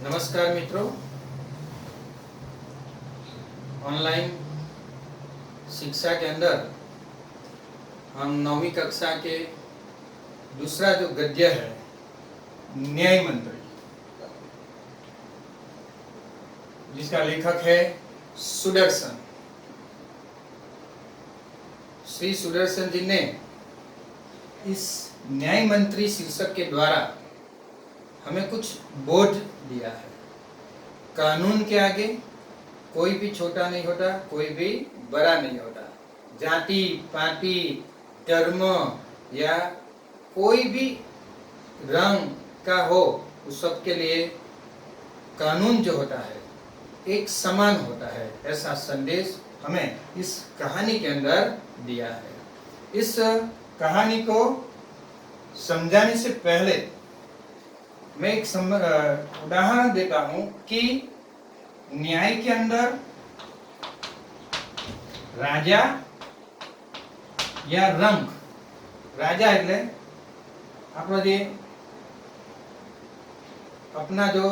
नमस्कार मित्रों, ऑनलाइन शिक्षा के अंदर हम 9वीं कक्षा के दूसरा जो गद्य है न्याय मंत्री, जिसका लेखक है सुदर्शन। श्री सुदर्शन जी ने इस न्याय मंत्री शीर्षक के द्वारा हमें कुछ बोध दिया है। कानून के आगे कोई भी छोटा नहीं होता, कोई भी बड़ा नहीं होता। जाति, पाति, धर्म या कोई भी रंग का हो, उस सब के लिए कानून जो होता है एक समान होता है। ऐसा संदेश हमें इस कहानी के अंदर दिया है। इस कहानी को समझाने से पहले मैं एक उदाहरण देता हूं कि न्याय के अंदर राजा या रंग, राजा એટલે આપણો જે अपना जो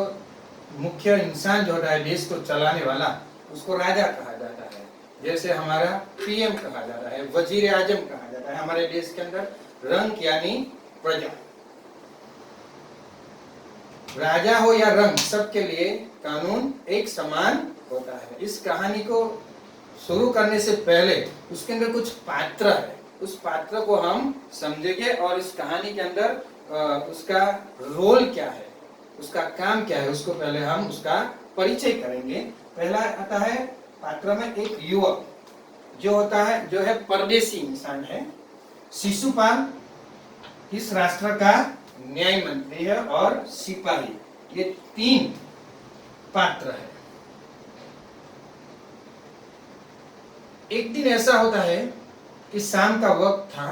मुख्य इंसान जो होता है देश को चलाने वाला, उसको राजा कहा जाता है। जैसे हमारा पीएम कहा जाता है, वजीर आजम कहा जाता है। हमारे देश के अंदर रंग यानी प्रजा, राजा हो या रंग, सबके लिए कानून एक समान होता है। इस कहानी को शुरू करने से पहले उसके अंदर कुछ पात्र है, उस पात्र को हम समझेंगे और इस कहानी के अंदर उसका रोल क्या है, उसका काम क्या है, उसको पहले हम उसका परिचय करेंगे। पहला आता है पात्र में एक युवक जो होता है, जो है परदेशी इंसान है। शिशुपाल इस राष्ट्र का न्याय मंत्री है और सिपाही, ये तीन पात्र है। एक दिन ऐसा होता है कि शाम का वक्त था,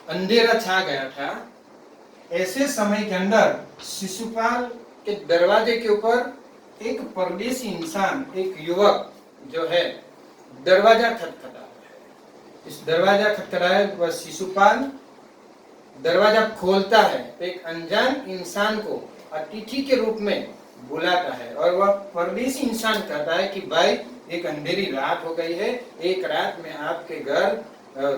अंधेरा छा गया था। ऐसे समय के अंदर शिशुपाल के दरवाजे के ऊपर एक परदेशी इंसान, एक युवक जो है दरवाजा खटखटा है। इस दरवाजा खटखटाए वह शिशुपाल दरवाजा खोलता है तो एक अनजान इंसान को अतिथि के रूप में बुलाता है और वह परदेशी इंसान कहता है कि भाई, एक अंधेरी रात हो गई है, एक रात में आपके घर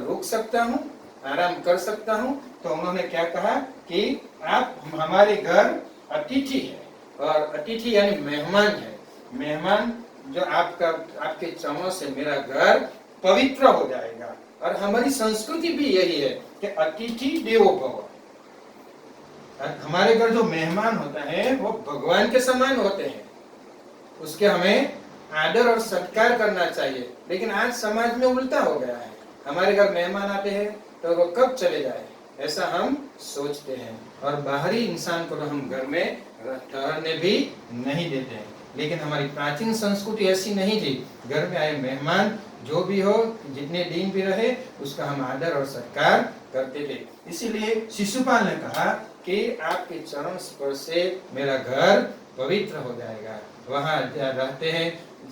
रुक सकता हूँ, आराम कर सकता हूँ। तो उन्होंने क्या कहा कि आप हमारे घर अतिथि है, और अतिथि यानी मेहमान है। मेहमान जो आपके चरणों से मेरा घर पवित्र हो जाएगा। और हमारी संस्कृति भी यही है कि अतिथि देवो भव। हमारे घर जो मेहमान होता है वो भगवान के समान होते हैं, उसके हमें आदर और सत्कार करना चाहिए। लेकिन आज समाज में उल्टा हो गया है, हमारे घर मेहमान आते हैं तो वो कब चले जाए ऐसा हम सोचते हैं, और बाहरी इंसान को तो हम घर में ठहरने भी नहीं देते हैं। लेकिन हमारी प्राचीन संस्कृति ऐसी नहीं थी। घर में आए मेहमान जो भी हो, जितने दिन भी रहे, उसका हम आदर और सत्कार करते थे। इसीलिए शिशुपाल ने कहा कि आपके चरण स्पर्श से मेरा घर पवित्र हो जाएगा। वहां रहते हैं,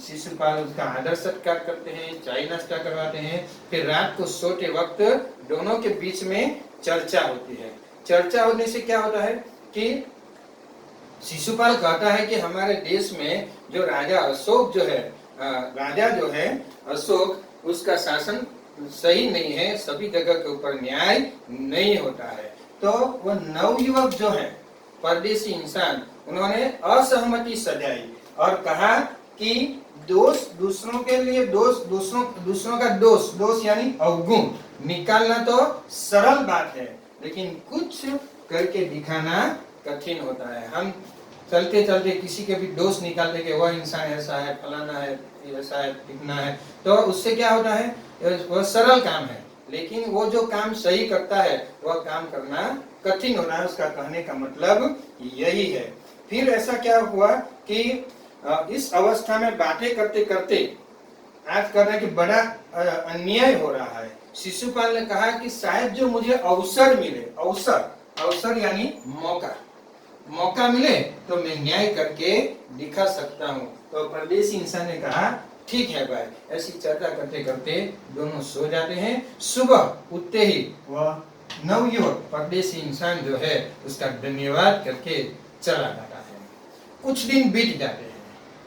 शिशुपाल उसका आदर सत्कार करते हैं, चाय नाश्ता करवाते हैं। फिर रात को सोते वक्त दोनों के बीच में चर्चा होती है। चर्चा होने से क्या होता है कि शिशुपाल कहता है कि हमारे देश में जो राजा अशोक जो है, राजा जो है अशोक, उसका शासन सही नहीं है, सभी जगह के ऊपर न्याय नहीं होता है। तो वह नवयुवक जो है परदेशी इंसान, उन्होंने असहमति सजाई और कहा कि दोष दूसरों के लिए दूसरों का दोष यानी अवगुण निकालना तो सरल बात है, लेकिन कुछ करके दिखाना कठिन होता है। हम चलते चलते किसी के भी दोष निकालते कि वह इंसान ऐसा है, फलाना है, ऐसा है, इतना है, तो उससे क्या होता है, वह सरल काम है। लेकिन वो जो काम सही करता है वह काम करना कठिन होना है। उसका कहने का मतलब यही है। फिर ऐसा क्या हुआ कि इस अवस्था में बातें करते करते आज कर रहे हैं कि बड़ा अन्याय हो रहा है। शिशुपाल ने कहा कि शायद जो मुझे अवसर मिले, अवसर यानी मौका मिले तो मैं न्याय करके दिखा सकता हूँ। तो परदेशी इंसान ने कहा ठीक है भाई। ऐसी चर्चा करते करते दोनों सो जाते हैं। सुबह उठते ही वह नवयुवक परदेशी इंसान जो है उसका धन्यवाद करके चला जाता है। कुछ दिन बीत जाते हैं।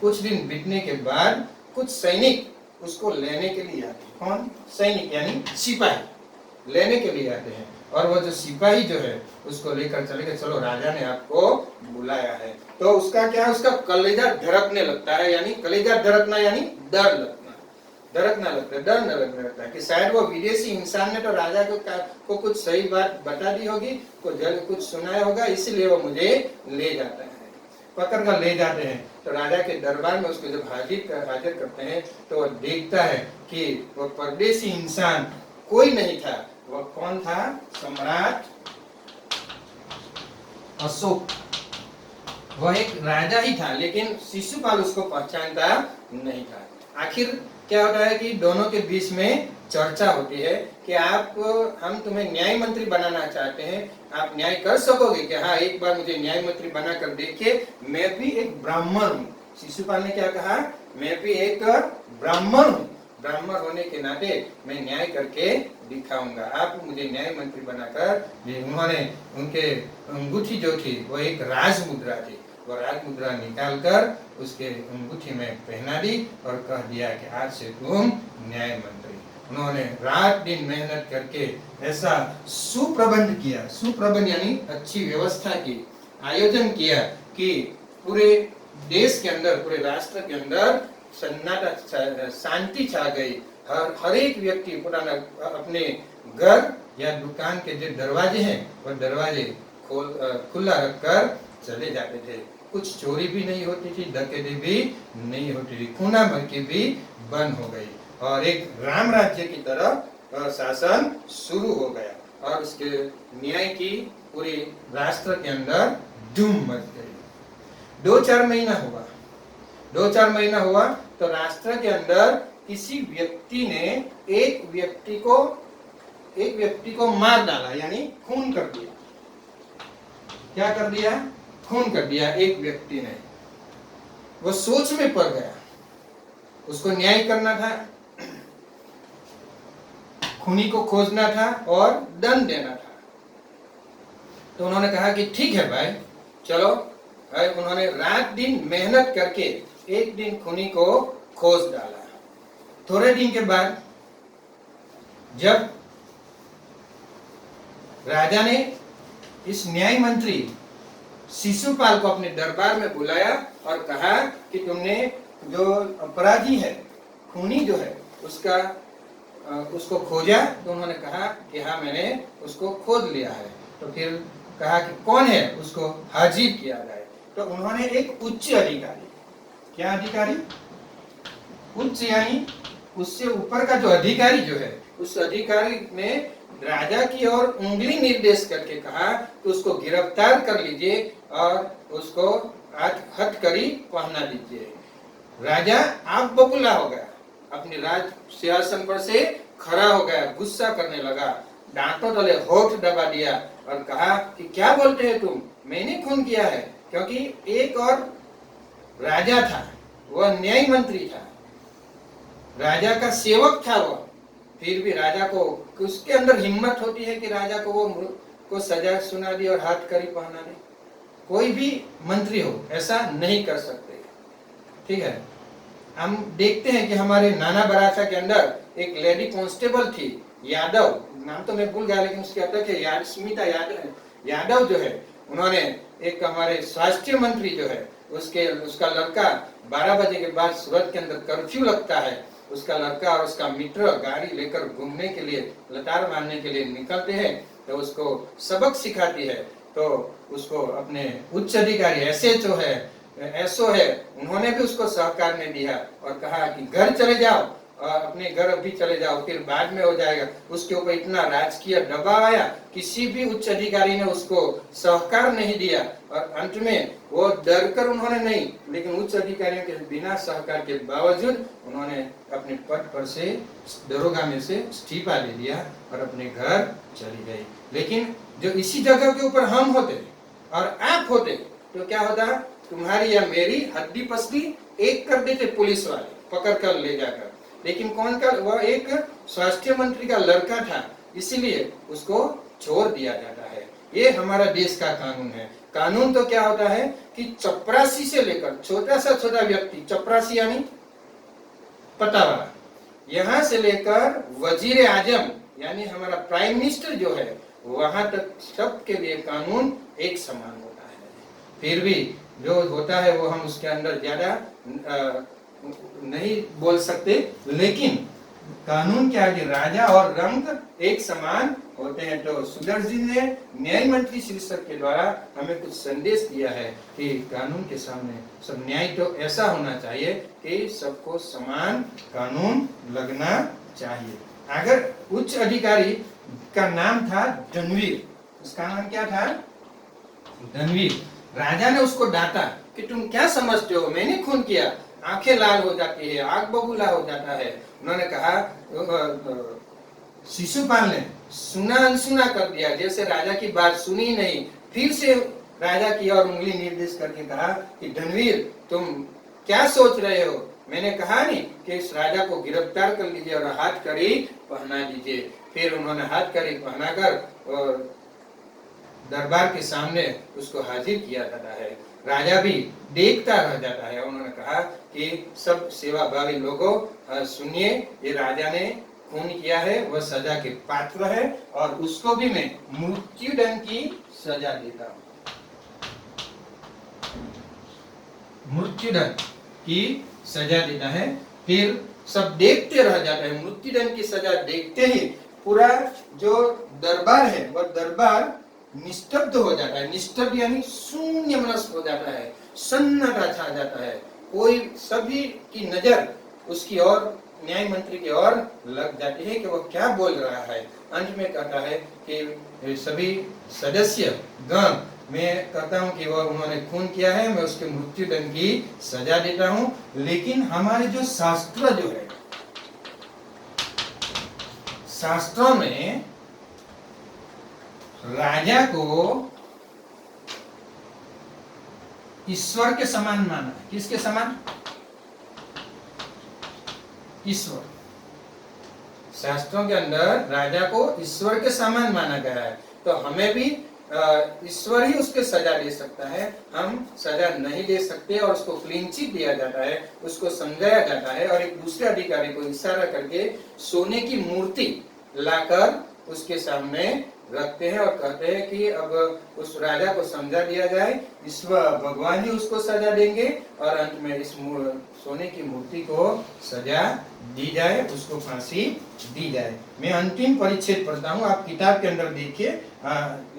कुछ दिन बीतने के बाद कुछ सैनिक उसको लेने के लिए आते हैं। कौन? सैनिक यानी सिपाही लेने के लिए आते हैं। और वो जो सिपाही जो है उसको लेकर चले गए, चलो राजा ने आपको बुलाया है। तो उसका क्या है, उसका कलेजा धड़कने लगता है, यानी कलेजा धड़कना यानी डर लगना, धड़कना लगता है, डर न लगने लगता है कि शायद वो विदेशी इंसान ने तो राजा को कुछ सही बात बता दी होगी, कुछ सुनाया होगा, इसलिए वो मुझे ले जाता है। पकड़ कर ले जाते हैं। तो राजा के दरबार में उसको जब हाजिर करते हैं तो वो देखता है कि वो परदेशी इंसान कोई नहीं था। वह कौन था? सम्राट अशोक। वह एक राजा ही था, लेकिन शिशुपाल उसको पहचानता नहीं था। आखिर क्या होता है कि दोनों के बीच में चर्चा होती है कि हम तुम्हें न्याय मंत्री बनाना चाहते हैं, आप न्याय कर सकोगे क्या? हाँ, एक बार मुझे न्याय मंत्री बनाकर देखिए, मैं भी एक ब्राह्मण हूँ। शिशुपाल ने क्या कहा? मैं भी एक ब्राह्मण हूँ, ब्राह्मण होने के नाते मैं न्याय करके दिखाऊंगा, आप मुझे न्याय मंत्री बनाकर। उन्होंने उनके अंगूठी जो थी वो एक राज मुद्रा थी, वो राज मुद्रा निकालकर उसके अंगूठी में पहना दी और कह दिया कि आज से तुम न्याय मंत्री। उन्होंने रात दिन मेहनत करके ऐसा सुप्रबंध किया, सुप्रबंध यानी अच्छी व्यवस्था की, आयोजन किया कि पूरे देश के अंदर, पूरे राष्ट्र के अंदर सन्नाटा, शांति छा गई। हर एक व्यक्ति पुराना अपने घर या दुकान के जो दरवाजे हैं वो दरवाजे खुला रखकर चले जाते थे। कुछ चोरी भी नहीं होती थी, डकैती भी नहीं होती थी, खूना भर्ती भी बंद हो गई और एक राम राज्य की तरफ शासन शुरू हो गया और उसके न्याय की पूरी राष्ट्र के अंदर धूम मच गई। 2-4 महीना हुआ तो राष्ट्र के अंदर किसी व्यक्ति ने एक व्यक्ति को मार डाला, यानी खून कर दिया। क्या कर दिया? खून कर दिया एक व्यक्ति ने। वो सोच में पड़ गया, उसको न्याय करना था, खूनी को खोजना था और दंड देना था। तो उन्होंने कहा कि ठीक है भाई, चलो। उन्होंने रात दिन मेहनत करके एक दिन खूनी को खोज डाला। थोड़े दिन के बाद जब राजा ने इस न्याय मंत्री शिशुपाल को अपने दरबार में बुलाया और कहा कि तुमने जो अपराधी है, खूनी जो है, उसको खोजा? तो उन्होंने कहा कि हाँ, मैंने उसको खोज लिया है। तो फिर कहा कि कौन है, उसको हाजिर किया जाए। तो उन्होंने एक उच्च अधिकारी, क्या अधिकारी? उच्च यानी उससे ऊपर का जो अधिकारी जो है, उस अधिकारी ने राजा की ओर उंगली निर्देश करके कहा कि उसको गिरफ्तार कर लीजिए और उसको हथकड़ी पहना दीजिए। राजा आप बबूला हो गया, अपने राज सिंहासन पर से खड़ा हो गया, गुस्सा करने लगा, दांतों तले होठ दबा दिया और कहा कि क्या बोलते हैं तुम, मैंने खून किया है? क्योंकि एक और राजा था, वह न्याय मंत्री था, राजा का सेवक था वो, फिर भी राजा को, उसके अंदर हिम्मत होती है कि राजा को वो सजा सुना दी और हथकड़ी पहना दे? कोई भी मंत्री हो ऐसा नहीं कर सकते। ठीक है, हम देखते हैं कि हमारे नाना बरासा के अंदर एक लेडी कांस्टेबल थी, यादव, नाम तो मैं भूल गया, लेकिन उसके अटक है स्मिता यादव जो है, उन्होंने एक हमारे स्वास्थ्य मंत्री जो है, उसका लड़का 12 बजे के बाद सूरत के अंदर कर्फ्यू लगता है, उसका लड़का और उसका मित्र गाड़ी लेकर घूमने के लिए, लतार मारने के लिए निकलते हैं, तो उसको सबक सिखाती है। तो उसको अपने उच्च अधिकारी एसएचओ है, एसओ है, उन्होंने भी उसको सहकार नहीं दिया और कहा कि घर चले जाओ, अपने घर अभी चले जाओ, फिर बाद में हो जाएगा। उसके ऊपर इतना राजकीय दबाव आया, किसी भी उच्च अधिकारी ने उसको सहकार नहीं दिया और अंत में वो डर कर उन्होंने नहीं, लेकिन उच्च अधिकारियों के बिना सहकार के बावजूद उन्होंने अपने पद पर से, दरोगा में से इस्तीफा दे दिया और अपने घर चली गई। लेकिन जो इसी जगह के ऊपर हम होते और आप होते तो क्या होता? तुम्हारी या मेरी हड्डी पसली एक कर देते पुलिस वाले, पकड़ कर ले जाकर। लेकिन कौन का? वह एक स्वास्थ्य मंत्री का लड़का था, इसीलिए उसको छोड़ दिया जाता है। ये हमारा देश का कानून है। कानून तो क्या होता है कि चपरासी से लेकर छोटा सा छोटा व्यक्ति, चपरासी यानी पता वाला, यहां से लेकर वजीर आजम यानी हमारा प्राइम मिनिस्टर जो है, वहां तक सबके लिए कानून एक समान होता है। फिर भी जो होता है वो हम उसके अंदर ज्यादा नहीं बोल सकते, लेकिन कानून क्या है कि राजा और रंक एक समान होते हैं। तो सुदर्शन जी ने न्याय मंत्री शीर्षक के द्वारा हमें कुछ संदेश दिया है कि कानून के सामने सब न्याय तो ऐसा होना चाहिए कि सबको समान कानून लगना चाहिए। अगर उच्च अधिकारी का नाम था धनवीर, उसका नाम क्या था? धनवीर। राजा ने उसको डांटा कि तुम क्या समझते हो, मैंने खून किया। आंखें लाल हो जाती है, आग बबूला हो जाता है। उन्होंने कहा, शिशुपाल ने सुना अनसुना कर दिया, जैसे राजा की बात सुनी नहीं। फिर से राजा की ओर उंगली निर्देश करके कहा कि धनवीर तुम क्या सोच रहे हो? मैंने कहा नहीं कि इस राजा को गिरफ्तार कर लीजिए और हाथ कड़ी पहना दीजिए। फिर उन्होंने हाथ कड़ी पहनाकर और दरबार के सामने उसको हाजिर किया जाता है। राजा भी देखता रह जाता है। उन्होंने कहा कि सब सेवाभावी लोगों सुनिए, ये राजा ने खून किया है, वह सजा के पात्र है और उसको भी मैं मृत्युदंड की सजा देता हूँ। मृत्युदंड की सजा देता है। फिर सब देखते रह जाते हैं। मृत्युदंड की सजा देखते ही पूरा जो दरबार है वह दरबार निस्तब्ध हो जाता है। निस्तब्ध यानी शून्य मनस्क हो जाता है, सन्नाटा छा जाता है। कोई सभी की नजर उसकी ओर, न्याय मंत्री की ओर लग जाती है कि वो क्या बोल रहा है। अंत में कहता है कि सभी सदस्य गण, मैं कहता हूं कि वो उन्होंने खून किया है, मैं उसके मृत्युदंड की सजा देता हूं। लेकिन हमारे जो शास्त्र जो है, शास्त्रों में राजा को ईश्वर के समान माना। किसके समान? ईश्वर। शास्त्रों के अंदर राजा को ईश्वर के समान माना गया है। तो हमें भी ईश्वर ही उसके सजा दे सकता है, हम सजा नहीं दे सकते। और उसको क्लीन चिट दिया जाता है, उसको समझाया जाता है और एक दूसरे अधिकारी को इशारा करके सोने की मूर्ति लाकर उसके सामने रखते हैं और कहते हैं कि अब उस राजा को समझा दिया जाए, ईश्वर भगवान ही उसको सजा देंगे और अंत में इस सोने की मूर्ति को सजा दी जाए, उसको फांसी दी जाए। मैं अंतिम परिच्छेद पढ़ता हूँ, आप किताब के अंदर देखिए।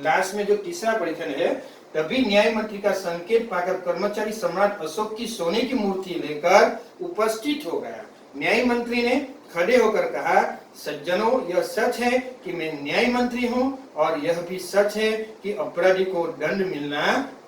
लास्ट में जो तीसरा परिच्छेद है, तभी न्याय मंत्री का संकेत पाकर कर्मचारी सम्राट अशोक की सोने की मूर्ति लेकर उपस्थित हो गया। न्याय मंत्री ने खड़े होकर कहा, सज्जनों, यह सच है कि मैं न्याय मंत्री हूँ और यह भी सच है कि अपराधी को दंड मिलना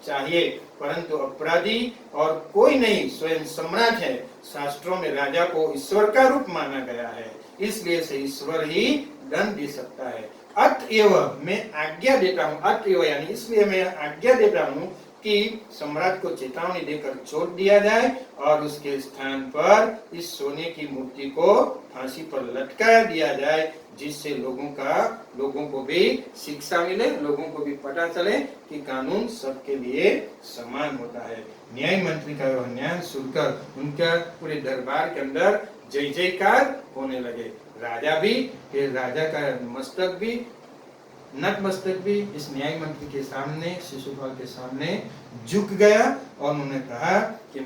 चाहिए, परंतु अपराधी और कोई नहीं, स्वयं सम्राट है। शास्त्रों में राजा को ईश्वर का रूप माना गया है, इसलिए से ईश्वर ही दंड दे सकता है। अतएव मैं आज्ञा देता हूँ, अतएव यानी इसलिए मैं आज्ञा देता हूँ कि सम्राट को चेतावनी देकर छोड़ दिया जाए और उसके स्थान पर इस सोने की मूर्ति को फांसी पर लटका दिया जाए, जिससे लोगों को भी शिक्षा मिले, लोगों को भी पता चले कि कानून सबके लिए समान होता है। न्याय मंत्री का वह न्याय सुनकर उनका पूरे दरबार के अंदर जय जयकार होने लगे। राजा भी, फिर राजा का मस्तक भी, नतमस्तक भी इस न्याय मंत्री के सामने, शिशुपाल के सामने झुक गया और उन्होंने कहा कि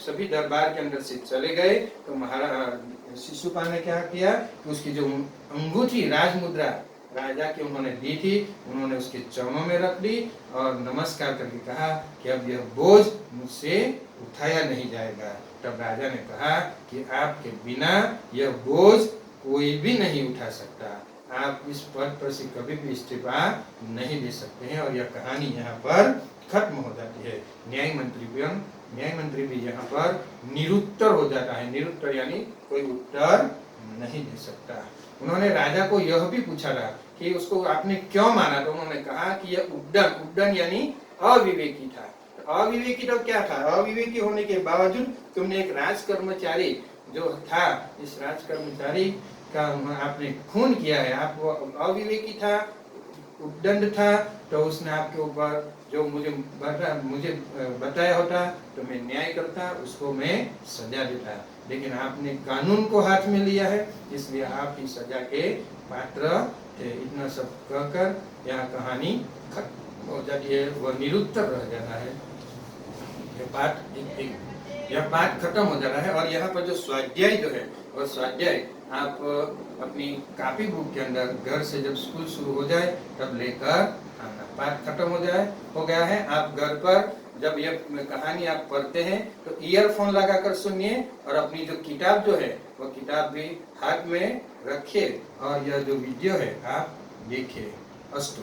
सभी दरबार के अंदर से चले गए। तो महाराज शिशुपाल ने क्या किया कि उसकी जो अंगूठी राजमुद्रा राजा की उन्होंने दी थी, उन्होंने उसके चरणों में रख दी और नमस्कार करके कहा कि अब यह बोझ मुझसे उठाया नहीं जाएगा। तब राजा ने कहा कि आपके बिना यह बोझ कोई भी नहीं उठा सकता, आप इस पद पर से कभी भी इस्तीफा नहीं दे सकते हैं। और यह कहानी यहाँ पर खत्म हो जाती है। न्याय मंत्री भी यहाँ पर निरुत्तर हो जाता है। निरुत्तर यानी कोई उत्तर नहीं दे सकता। उन्होंने राजा को यह भी पूछा था कि उसको आपने क्यों माना, तो उन्होंने कहा कि यह उद्दंड यानी अविवेकी था। तो अविवेकी तो क्या था? अविवेकी होने के बावजूद तुमने एक राजकर्मचारी जो था, इस राजकर्मचारी का आपने खून किया है, आप वो अविवेकी था, उपदंड था तो उसने आपके ऊपर जो मुझे बताया होता तो मैं न्याय करता, उसको मैं सजा देता। लेकिन आपने कानून को हाथ में लिया है, इसलिए आप ही सजा के पात्र थे। इतना सब कहकर यहाँ कहानी खत्म हो जाती है, वह निरुत्तर रह जाता है। यह पाठ खत्म हो जाता है। और यहाँ पर जो स्वाध्याय जो है, वह स्वाध्याय आप अपनी कॉपी बुक के अंदर घर से जब स्कूल शुरू हो जाए तब लेकर आना। पाठ खत्म हो गया है। आप घर पर जब यह कहानी आप पढ़ते हैं तो ईयरफोन लगाकर सुनिए, और अपनी जो किताब जो है वह किताब भी हाथ में रखिए, और यह जो वीडियो है आप देखिए। अस्तु।